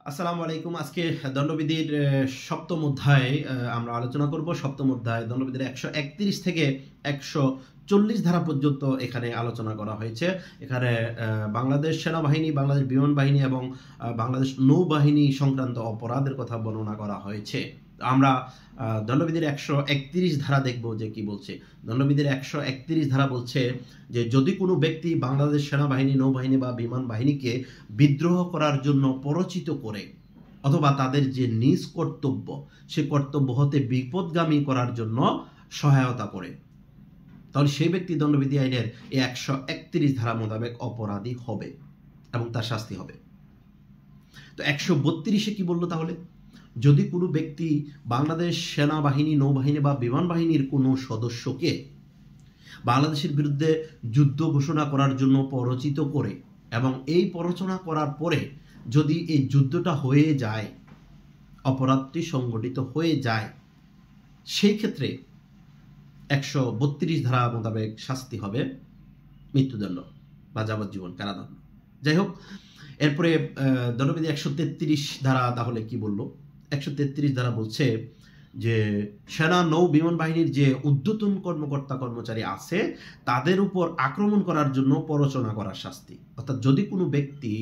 আসসালামু আলাইকুম। আজকে দণ্ডবিধির সপ্তম অধ্যায় আমরা আলোচনা করব। সপ্তম অধ্যায় দণ্ডবিধির 131 থেকে 140 ধারা পর্যন্ত এখানে আলোচনা করা হয়েছে। এখানে বাংলাদেশ সেনাবাহিনী, বাংলাদেশ বিমান বাহিনী এবং বাংলাদেশ নৌবাহিনী সংক্রান্ত অপরাধের কথা বর্ণনা করা হয়েছে। আমরা দণ্ডবিধির 131 ধারা দেখব যে কি বলছে। দণ্ডবিধির 131 ধারা বলছে যে যদি কোনো ব্যক্তি বাংলাদেশ সেনাবাহিনী, নৌবাহিনী বা বিমান বাহিনীকে বিদ্রোহ করার জন্য প্ররোচিত করে অথবা তাদের যে নিজ কর্তব্য সে কর্তব্য হতে বিপদগামী করার জন্য সহায়তা করে, তাহলে সেই ব্যক্তি দণ্ডবিধি আইনের এই 131 ধারা মোতাবেক অপরাধী হবে এবং তার শাস্তি হবে। তো 132-এ কি বললো? তাহলে যদি কোনো ব্যক্তি বাংলাদেশ সেনাবাহিনী, নৌবাহিনী বা বিমান বাহিনীর কোনো সদস্যকে বাংলাদেশের বিরুদ্ধে যুদ্ধ ঘোষণা করার জন্য প্ররোচিত করে এবং এই প্ররোচনা করার পরে যদি এই যুদ্ধটা হয়ে যায়, অপরাধটি সংগঠিত হয়ে যায়, সেই ক্ষেত্রে 132 ধারা মোতাবেক শাস্তি হবে মৃত্যুদণ্ড বা যাবজ্জীবন কারাদণ্ড। যাই হোক, এরপরে দণ্ডবিধি 133 ধারা তাহলে কি বললো? 133 ধারা বলছে যে সেনা, নৌ, বিমান বাহিনীর যে ঊর্ধ্বতন কর্মকর্তা কর্মচারী আছে তাদের উপর আক্রমণ করার জন্য প্ররোচনা করার শাস্তি। অর্থাৎ যদি কোনো ব্যক্তি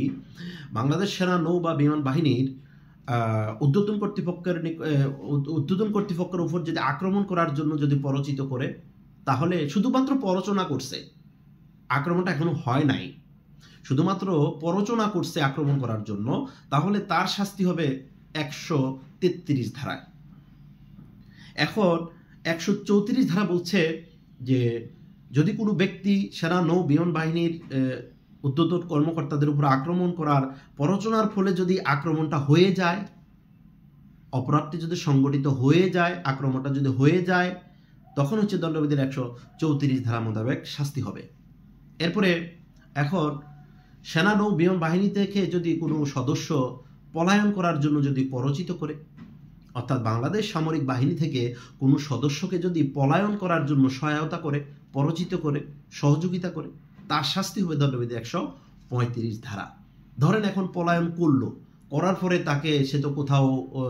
বাংলাদেশ সেনা, নৌ বা বিমান বাহিনীর ঊর্ধ্বতন কর্তৃপক্ষের উপর যদি আক্রমণ করার জন্য যদি প্ররোচিত করে, তাহলে শুধুমাত্র প্ররোচনা করছে, আক্রমণটা এখনো হয় নাই, শুধুমাত্র প্ররোচনা করছে আক্রমণ করার জন্য, তাহলে তার শাস্তি হবে 133 ধারায়। এখন 134 ধারা বলছে যে যদি কোনো ব্যক্তি সেনা, নৌ, বিমান বাহিনীর ঊর্ধ্বতন কর্মকর্তাদের উপর আক্রমণ করার প্ররোচনার ফলে যদি আক্রমণটা হয়ে যায়, অপরাধটি যদি সংগঠিত হয়ে যায়, আক্রমণটা যদি হয়ে যায়, তখন হচ্ছে দণ্ডবিধির 134 ধারা মোতাবেক শাস্তি হবে। এরপরে এখন সেনা, নৌ, বিমান বাহিনী থেকে যদি কোনো সদস্য পলায়ন করার জন্য যদি প্ররোচিত করে, অর্থাৎ বাংলাদেশ সামরিক বাহিনী থেকে কোনো সদস্যকে যদি পলায়ন করার জন্য সহায়তা করে, প্ররোচিত করে, সহযোগিতা করে, তার শাস্তি হবে দণ্ডবিধি 135 ধারা। ধরেন এখন পলায়ন করলো, করার পরে তাকে, সে তো কোথাও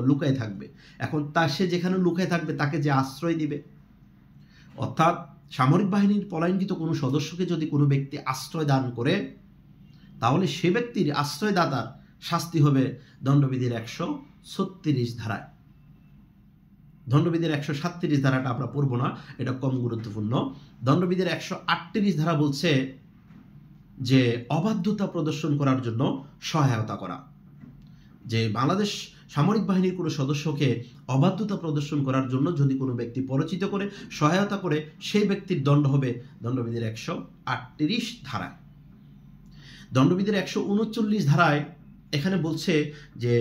লুকায় থাকবে, এখন সে যেখানে লুকায় থাকবে তাকে যে আশ্রয় দিবে, অর্থাৎ সামরিক বাহিনীর পলায়নকৃত কোনো সদস্যকে যদি কোনো ব্যক্তি আশ্রয় দান করে, তাহলে সে ব্যক্তির আশ্রয়দাতার শাস্তি হবে দণ্ডবিধির 136 ধারায়। দণ্ডবিধির 137 ধারাটা আমরা পড়বো না, এটা কম গুরুত্বপূর্ণ। দণ্ডবিধির 138 ধারা বলছে যে অবাধ্যতা প্রদর্শন করার জন্য সহায়তা করা। যে বাংলাদেশ সামরিক বাহিনীর কোনো সদস্যকে অবাধ্যতা প্রদর্শন করার জন্য যদি কোনো ব্যক্তি প্ররোচিত করে, সহায়তা করে, সেই ব্যক্তির দণ্ড হবে দণ্ডবিধির 138 ধারায়। দণ্ডবিধির 139 ধারায় এখানে বলছে যে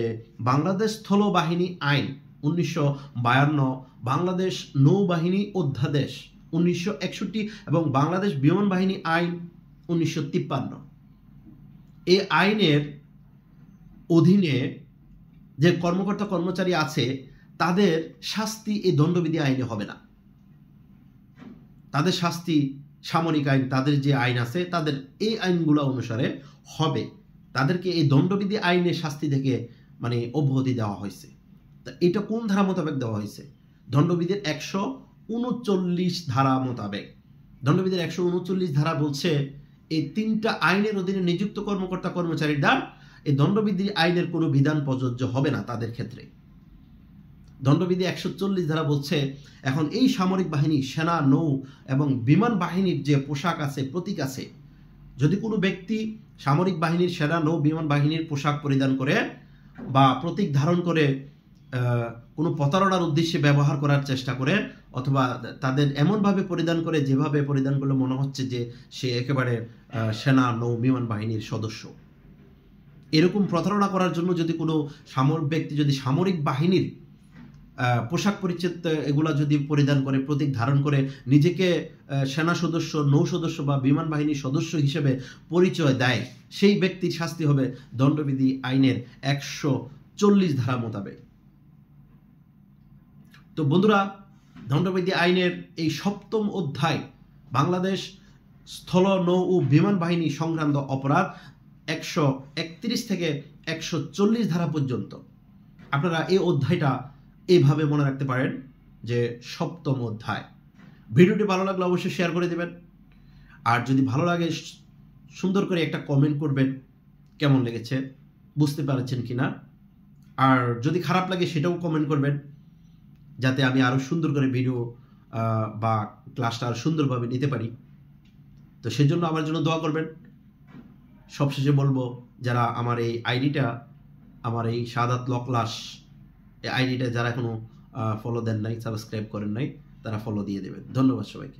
বাংলাদেশ স্থলবাহিনী আইন 1952, বাংলাদেশ নৌবাহিনী অধ্যাদেশ 1961 এবং বাংলাদেশ বিমান বাহিনী আইন 1953, এই আইনের অধীনে যে কর্মকর্তা কর্মচারী আছে তাদের শাস্তি এই দণ্ডবিধি আইনে হবে না। তাদের শাস্তি সামরিক আইন, তাদের যে আইন আছে তাদের এই আইনগুলো অনুসারে হবে। তাদেরকে এই দণ্ডবিধি আইনের শাস্তি থেকে অব্যাহতি দেওয়া হয়েছে। তা এটা কোন ধারা মোতাবেক দেওয়া হয়েছে? দণ্ডবিধির 139 ধারা মোতাবেক। দণ্ডবিধির 139 ধারা বলছে এই 3টা আইনের অধীনে নিযুক্ত কর্মকর্তা কর্মচারীরা এই দণ্ডবিধি আইনের কোনো বিধান প্রযোজ্য হবে না তাদের ক্ষেত্রে। দণ্ডবিধি 140 ধারা বলছে এখন এই সামরিক বাহিনী, সেনা, নৌ এবং বিমান বাহিনীর যে পোশাক আছে, প্রতীক আছে, যদি কোনো ব্যক্তি সামরিক বাহিনীর, সেনা, নৌ, বিমান বাহিনীর পোশাক পরিধান করে বা প্রতীক ধারণ করে কোনো প্রতারণার উদ্দেশ্যে ব্যবহার করার চেষ্টা করে, অথবা তাদের এমনভাবে পরিধান করে যেভাবে পরিধান করলে মনে হচ্ছে যে সে একেবারে সেনা, নৌ, বিমান বাহিনীর সদস্য, এরকম প্রতারণা করার জন্য যদি কোনো ব্যক্তি যদি সামরিক বাহিনীর পোশাক পরিচ্ছদ এগুলা যদি পরিধান করে, প্রতীক ধারণ করে নিজেকে সেনা সদস্য, নৌ সদস্য বা বিমান বাহিনীর সদস্য হিসেবে পরিচয় দেয়, সেই ব্যক্তির শাস্তি হবে দণ্ডবিধি আইনের 140 ধারা মোতাবেক। তো বন্ধুরা, দণ্ডবিধি আইনের এই সপ্তম অধ্যায় বাংলাদেশ স্থল, নৌ ও বিমান বাহিনী সংক্রান্ত অপরাধ 131 থেকে 140 ধারা পর্যন্ত। আপনারা এই অধ্যায়টা এইভাবে মনে রাখতে পারেন যে 7ম অধ্যায়। ভিডিওটি ভালো লাগলে অবশ্যই শেয়ার করে দেবেন, আর যদি ভালো লাগে সুন্দর করে একটা কমেন্ট করবেন কেমন লেগেছে, বুঝতে পারছেন কিনা। আর যদি খারাপ লাগে সেটাও কমেন্ট করবেন, যাতে আমি আরও সুন্দর করে ভিডিও বা ক্লাসটা আরও সুন্দরভাবে নিতে পারি। তো সেজন্য আমার জন্য দোয়া করবেন। সবশেষে বলবো, যারা আমার এই আইডিটা, আমার এই শাহাদাত ল ক্লাস এই আইডিটা যারা এখনো ফলো দেন নাই, সাবস্ক্রাইব করেন নাই, তারা ফলো দিয়ে দেবেন। ধন্যবাদ সবাইকে।